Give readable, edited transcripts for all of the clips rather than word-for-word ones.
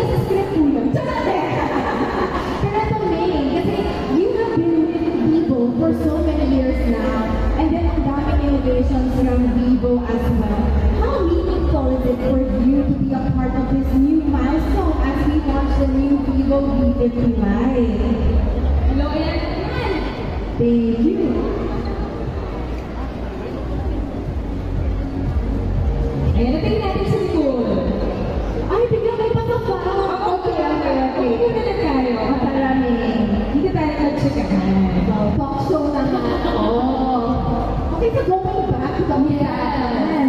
nasa script po yun. Pero ito, May, kasi you have been with Vivo for so many years now, and then ang daming innovations from Vivo as well. How meaningful is it for you to be a part of this new milestone as we launch the new Vivo V50 Lite? Hello, ayan. Thank you. Ayan, natin natin sa likod. Ay, biglang may pasok pa. Okay. Upo na lang tayo. Maraming. Hindi ka tayo nag-checkahan. Talk show na nga. Okay, so going back to the Miran.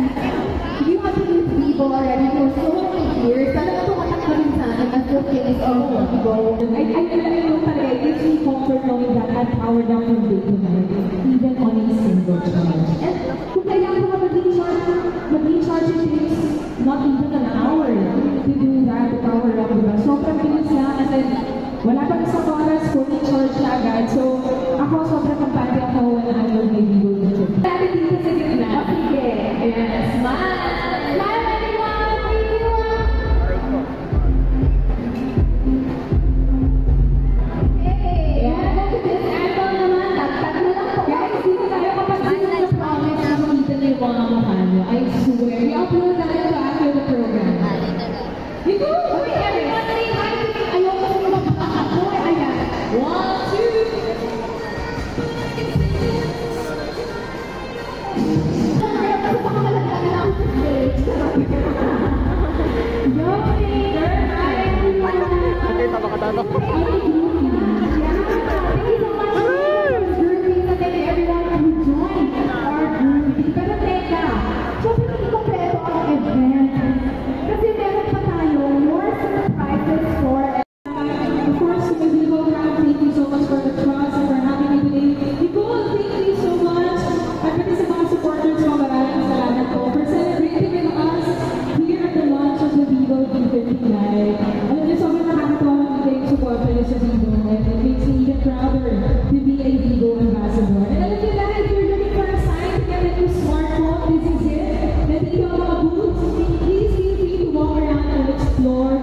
You have been with Vivo already for so many years. Talaga tumatak ka rin sa akin as the face of Vivo. I know talaga, it gives me comfort knowing that I'm powered down from day to night, even on a single charge. And kung kailangan ko mag-recharge it takes Not even an hour to do that, to power up, diba? Sobrang bilis lang, as in, wala pa isang oras, fully charge na agad. So, ako sobrang kampante ako when I will maybe go to the dati dito sa gitna. Sige. Yes, Smile, everyone! Hey! Welcome to this anthem naman. Tagtag na lang po. guys, dito tayo kapag sino na promise na makita niyo yung mga mukha niyo. I swear, i-upload tayo to after the program. Dito! Okay, everyone, say hi to me. Ayoko ko magpapako. Ayan. 1, 2, Kasi baka malagyan na ako sa stage. Yummy! Hi, everyone! Okay, tama ka tato. Thank you so much for grouping and thank you everyone who joined our grouping. Pero teka, syempre hindi kompleto ang event. Kasi meron pa tayo more surprises for of course, to the Vivo crowd, thank you so much for the trust and for having me today. Nicole, thank you so much. At pati sa mga supporters ko, maraming salamat po for celebrating with us here at the launch of the Vivo V50 Lite. Alam niyo, sobrang nakakatawa makita yung supporter niyo sa Vivo, and it makes me even prouder to be a Vivo ambassador. And alam niyo lahat, if you're looking for a sign to get a new smartphone, this is it. Nandito ang mga booths. Please feel free to walk around and explore